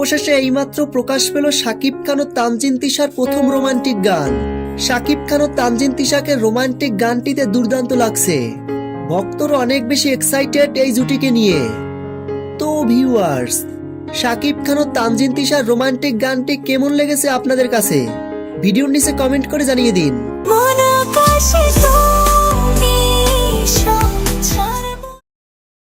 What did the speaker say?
অবশেষে এইমাত্র প্রকাশ পেল শাকিব খান ও তানজিন তিশার প্রথম রোমান্টিক গান। শাকিব খান ও তানজিন তিশাকে রোমান্টিক গানটিতে দুর্দান্ত লাগছে। ভক্তরা অনেক বেশি এক্সাইটেড এই জুটিকে নিয়ে। তো ভিউয়ার্স, শাকিব খান ও তানজিন তিশার রোমান্টিক গানটি কেমন লেগেছে আপনাদের কাছে? ভিডিওর নিচে কমেন্ট করে জানিয়ে দিন।